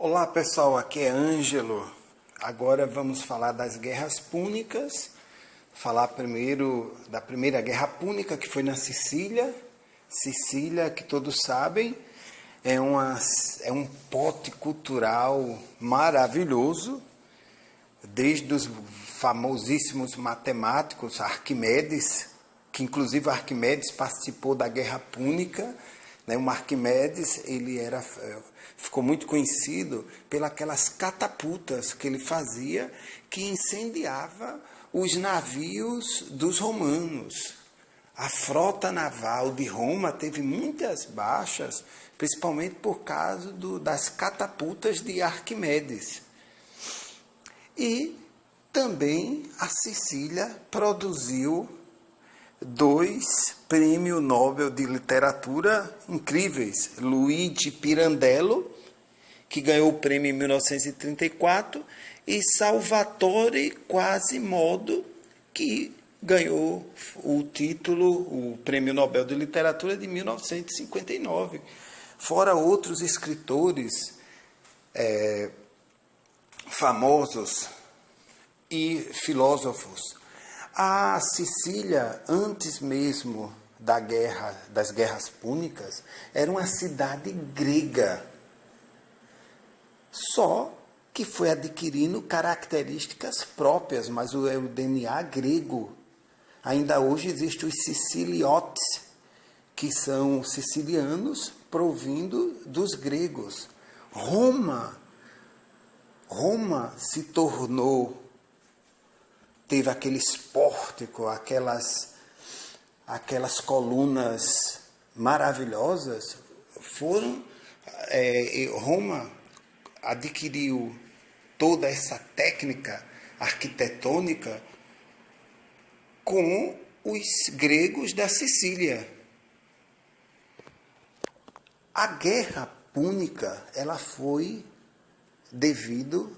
Olá pessoal, aqui é Ângelo. Agora vamos falar das guerras púnicas. Falar primeiro da primeira guerra púnica, que foi na Sicília. Sicília, que todos sabem, é um pote cultural maravilhoso, desde os famosíssimos matemáticos Arquimedes, que inclusive Arquimedes participou da Guerra Púnica, né? O Arquimedes ficou muito conhecido pelas aquelas catapultas que ele fazia, que incendiava os navios dos romanos. A frota naval de Roma teve muitas baixas, principalmente por causa das catapultas de Arquimedes. E também a Sicília produziu 2 prêmios Nobel de literatura incríveis. Luigi Pirandello, que ganhou o prêmio em 1934, e Salvatore Quasimodo, que ganhou o prêmio Nobel de literatura de 1959. Fora outros escritores famosos e filósofos. A Sicília, antes mesmo das guerras púnicas, era uma cidade grega, só que foi adquirindo características próprias, mas é o DNA grego. Ainda hoje existem os siciliotes, que são sicilianos provindo dos gregos. Roma se tornou, teve aqueles pórticos, aquelas colunas maravilhosas. Roma adquiriu toda essa técnica arquitetônica com os gregos da Sicília. A Guerra Púnica, ela foi devido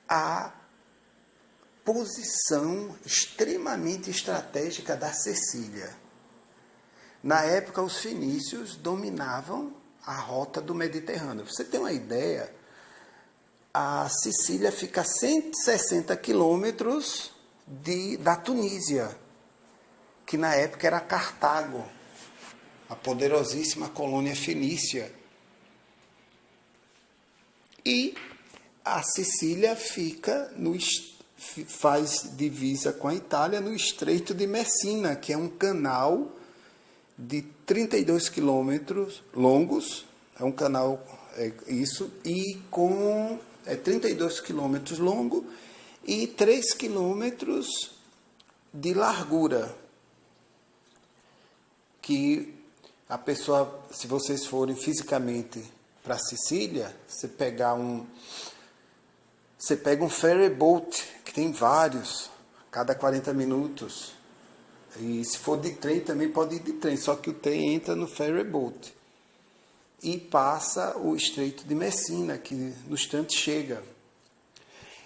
à posição extremamente estratégica da Sicília. Na época, os fenícios dominavam a rota do Mediterrâneo. Pra você ter uma ideia, a Sicília fica a 160 quilômetros da Tunísia, que na época era Cartago, a poderosíssima colônia fenícia. E a Sicília faz divisa com a Itália no Estreito de Messina, que é um canal de 32 quilômetros longos, é um canal e com 32 quilômetros longo e 3 quilômetros de largura, que a pessoa, se vocês forem fisicamente para a Sicília, você pega um ferry boat, que tem vários, cada 40 minutos. E se for de trem, também pode ir de trem, só que o trem entra no ferry boat e passa o Estreito de Messina, que no instante chega.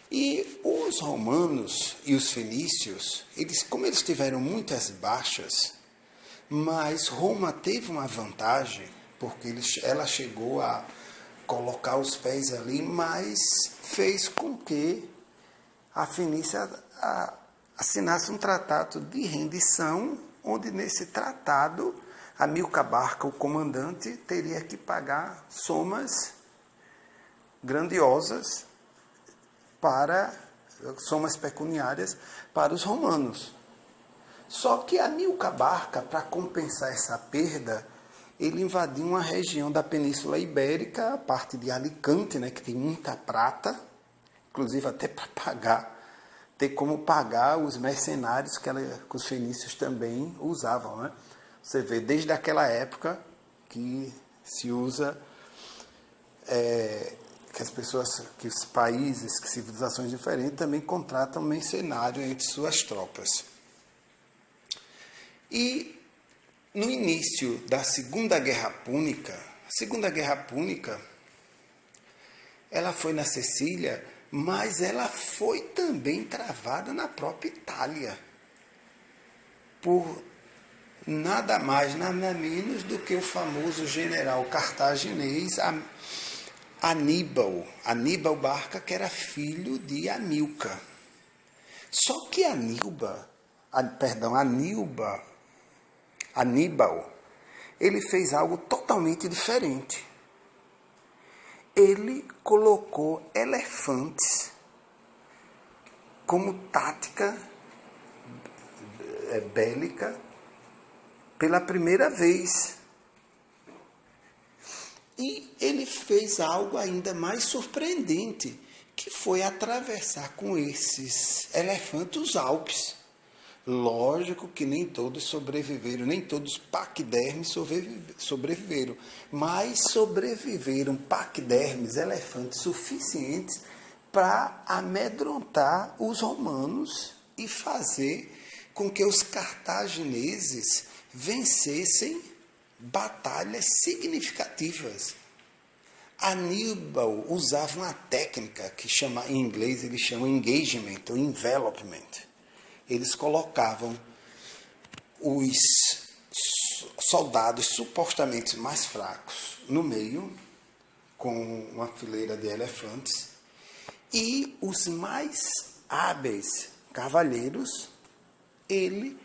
E os romanos e os fenícios, como eles tiveram muitas baixas, mas Roma teve uma vantagem, porque ela chegou a colocar os pés ali, mas fez com que a Fenícia assinasse um tratado de rendição, onde nesse tratado Hamilcar Barca, o comandante, teria que pagar somas grandiosas, somas pecuniárias para os romanos. Só que Hamilcar Barca, para compensar essa perda, ele invadiu uma região da Península Ibérica, a parte de Alicante, né, que tem muita prata, inclusive até para ter como pagar os mercenários que os fenícios também usavam, né? Você vê, desde aquela época que se usa, que os países, que civilizações diferentes também contratam mercenário entre suas tropas. E no início da Segunda Guerra Púnica, ela foi na Sicília, mas ela foi também travada na própria Itália, por nada mais, nada menos do que o famoso general cartaginês Aníbal Barca, que era filho de Amílcar. Só que Aníbal, ele fez algo totalmente diferente. Ele colocou elefantes como tática bélica pela primeira vez. E ele fez algo ainda mais surpreendente, que foi atravessar com esses elefantes os Alpes. Lógico que nem todos sobreviveram, nem todos paquidermes sobreviveram, mas sobreviveram paquidermes, elefantes suficientes para amedrontar os romanos e fazer com que os cartagineses vencessem batalhas significativas. Aníbal usava uma técnica que chama, em inglês eles chamam engagement ou envelopment. Eles colocavam os soldados supostamente mais fracos no meio, com uma fileira de elefantes, e os mais hábeis cavalheiros, ele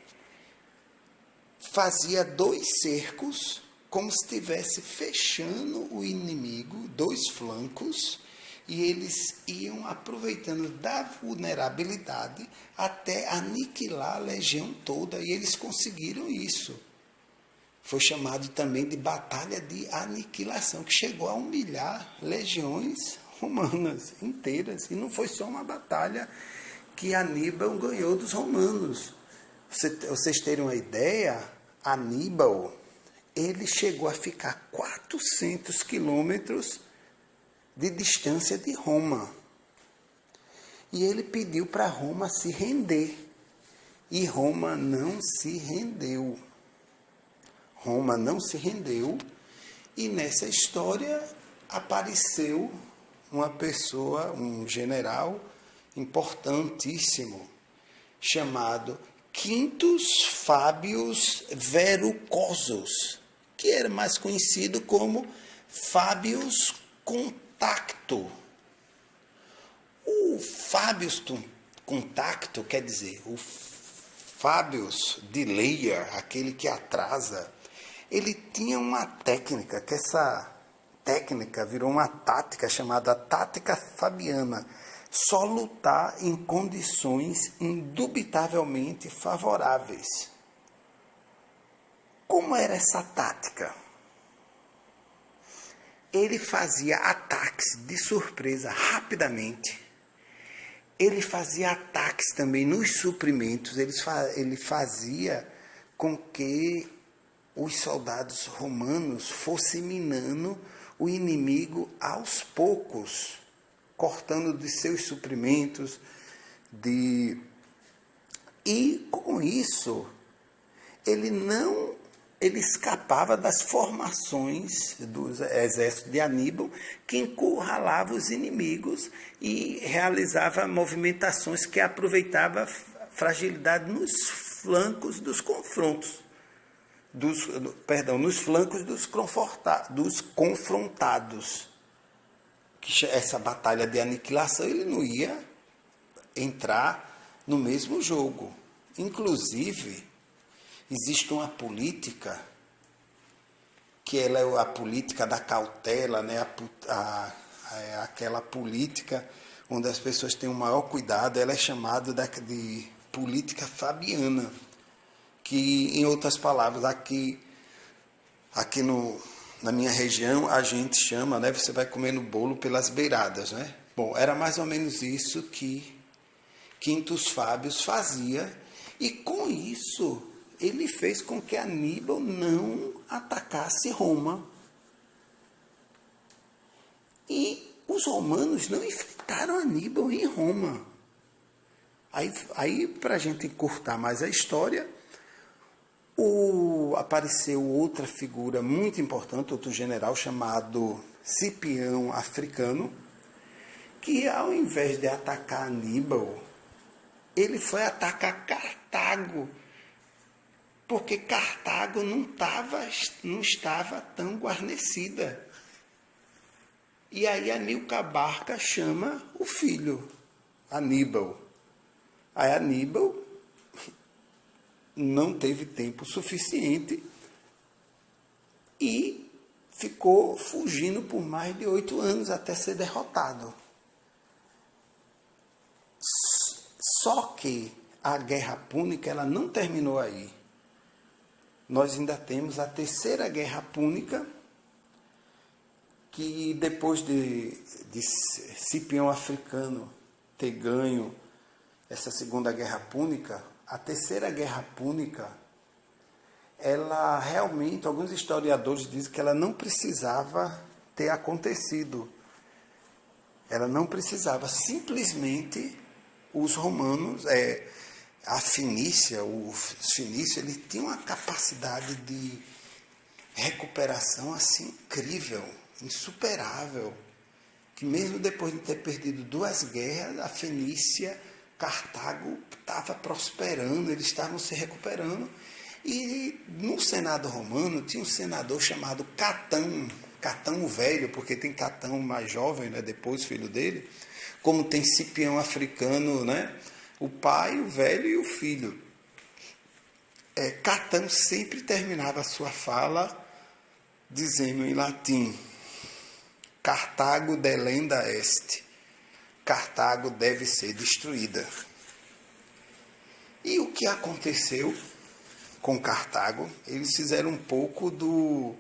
fazia 2 cercos, como se estivesse fechando o inimigo, 2 flancos, e eles iam aproveitando da vulnerabilidade até aniquilar a legião toda, e eles conseguiram isso. Foi chamado também de Batalha de Aniquilação, que chegou a humilhar legiões romanas inteiras, e não foi só uma batalha que Aníbal ganhou dos romanos. Vocês terem uma ideia, Aníbal, ele chegou a ficar 400 quilômetros de distância de Roma. E ele pediu para Roma se render. E Roma não se rendeu. Roma não se rendeu. E nessa história apareceu uma pessoa, um general importantíssimo, chamado Quintus Fabius Verrucosus, que era mais conhecido como Fabius Contacto. O Fabius Contacto, quer dizer, o Fabius Delayer, aquele que atrasa, ele tinha uma técnica, que essa técnica virou uma tática chamada tática fabiana, só lutar em condições indubitavelmente favoráveis. Como era essa tática? Ele fazia ataques de surpresa rapidamente. Ele fazia ataques também nos suprimentos. Ele fazia com que os soldados romanos fossem minando o inimigo aos poucos, cortando de seus suprimentos. E com isso, ele escapava das formações dos exércitos de Aníbal, que encurralava os inimigos e realizava movimentações que aproveitava a fragilidade nos flancos dos confrontos. Nos flancos dos confrontados. Que essa batalha de aniquilação, ele não ia entrar no mesmo jogo. Inclusive, existe uma política, que ela é a política da cautela, né? Aquela política onde as pessoas têm o maior cuidado, ela é chamada de política fabiana, que, em outras palavras, aqui na minha região, a gente chama, né? Você vai comendo bolo pelas beiradas, né? Bom, era mais ou menos isso que Quintus Fabius fazia, e com isso ele fez com que Aníbal não atacasse Roma. E os romanos não enfrentaram Aníbal em Roma. Aí para a gente encurtar mais a história, apareceu outra figura muito importante, outro general chamado Cipião Africano, que ao invés de atacar Aníbal, ele foi atacar Cartago, porque Cartago não estava tão guarnecida. E aí Amílcar Barca chama o filho, Aníbal. Aí Aníbal não teve tempo suficiente e ficou fugindo por mais de 8 anos até ser derrotado. Só que a Guerra Púnica ela não terminou aí. Nós ainda temos a Terceira Guerra Púnica, que depois de Cipião Africano ter ganho essa Segunda Guerra Púnica, a Terceira Guerra Púnica, ela realmente, alguns historiadores dizem que ela não precisava ter acontecido. Ela não precisava, simplesmente os romanos, a Fenícia, os fenícios, eles tinham uma capacidade de recuperação assim incrível, insuperável, que mesmo depois de ter perdido 2 guerras, a Fenícia, Cartago estava prosperando, eles estavam se recuperando. E no Senado romano tinha um senador chamado Catão, Catão o Velho, porque tem Catão mais jovem, né, depois filho dele, como tem Cipião Africano, né, o pai, o velho e o filho. Catão sempre terminava a sua fala dizendo em latim: Cartago delenda est. Cartago deve ser destruída. E o que aconteceu com Cartago? Eles fizeram um pouco do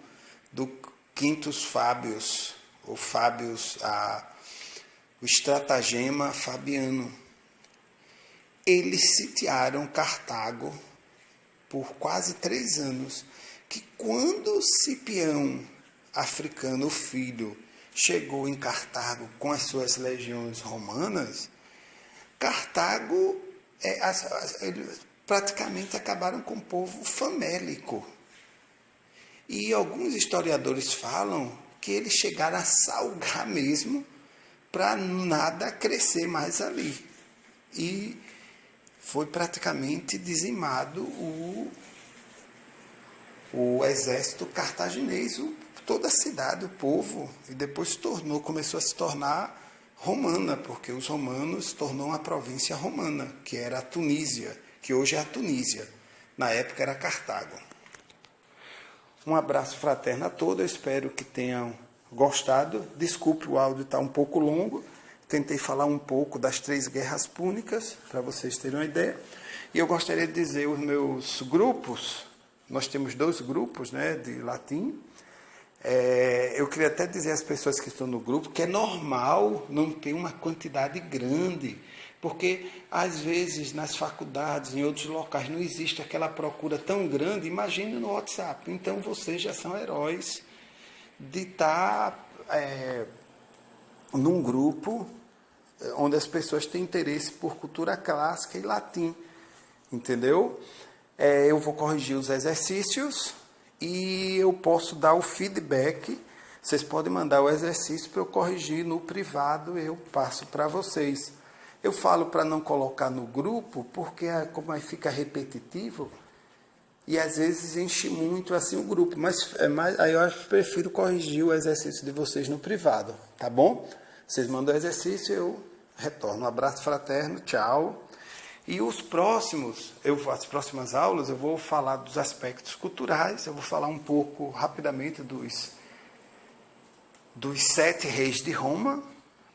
Quintus Fábius, ou Fábius, o estratagema fabiano. Eles sitiaram Cartago por quase 3 anos, que quando Cipião Africano, o filho, chegou em Cartago com as suas legiões romanas, Cartago, eles praticamente acabaram com o povo famélico. E alguns historiadores falam que eles chegaram a salgar mesmo para nada crescer mais ali. E foi praticamente dizimado o exército cartaginês, toda a cidade, o povo, e depois começou a se tornar romana, porque os romanos tornou uma província romana, que era a Tunísia, que hoje é a Tunísia. Na época era Cartago. Um abraço fraterno a todos, eu espero que tenham gostado. Desculpe, o áudio está um pouco longo. Tentei falar um pouco das 3 guerras púnicas, para vocês terem uma ideia. E eu gostaria de dizer os meus grupos, nós temos 2 grupos, né, de latim. Eu queria até dizer às pessoas que estão no grupo que é normal não ter uma quantidade grande, porque às vezes nas faculdades, em outros locais, não existe aquela procura tão grande. Imagine no WhatsApp. Então vocês já são heróis de estar num grupo onde as pessoas têm interesse por cultura clássica e latim, entendeu? Eu vou corrigir os exercícios e eu posso dar o feedback. Vocês podem mandar o exercício para eu corrigir no privado, eu passo para vocês. Eu falo para não colocar no grupo, porque como aí fica repetitivo, e às vezes enche muito assim o grupo, mas aí eu acho que prefiro corrigir o exercício de vocês no privado, tá bom? Vocês mandam o exercício, eu retorno. Um abraço fraterno, tchau. E as próximas aulas eu vou falar dos aspectos culturais, eu vou falar um pouco rapidamente dos 7 reis de Roma,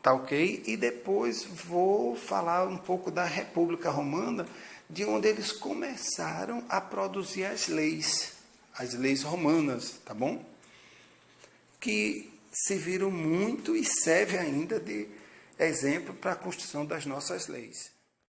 tá ok? E depois vou falar um pouco da República Romana, de onde eles começaram a produzir as leis romanas, tá bom? Que serviram muito e servem ainda de exemplo para a construção das nossas leis.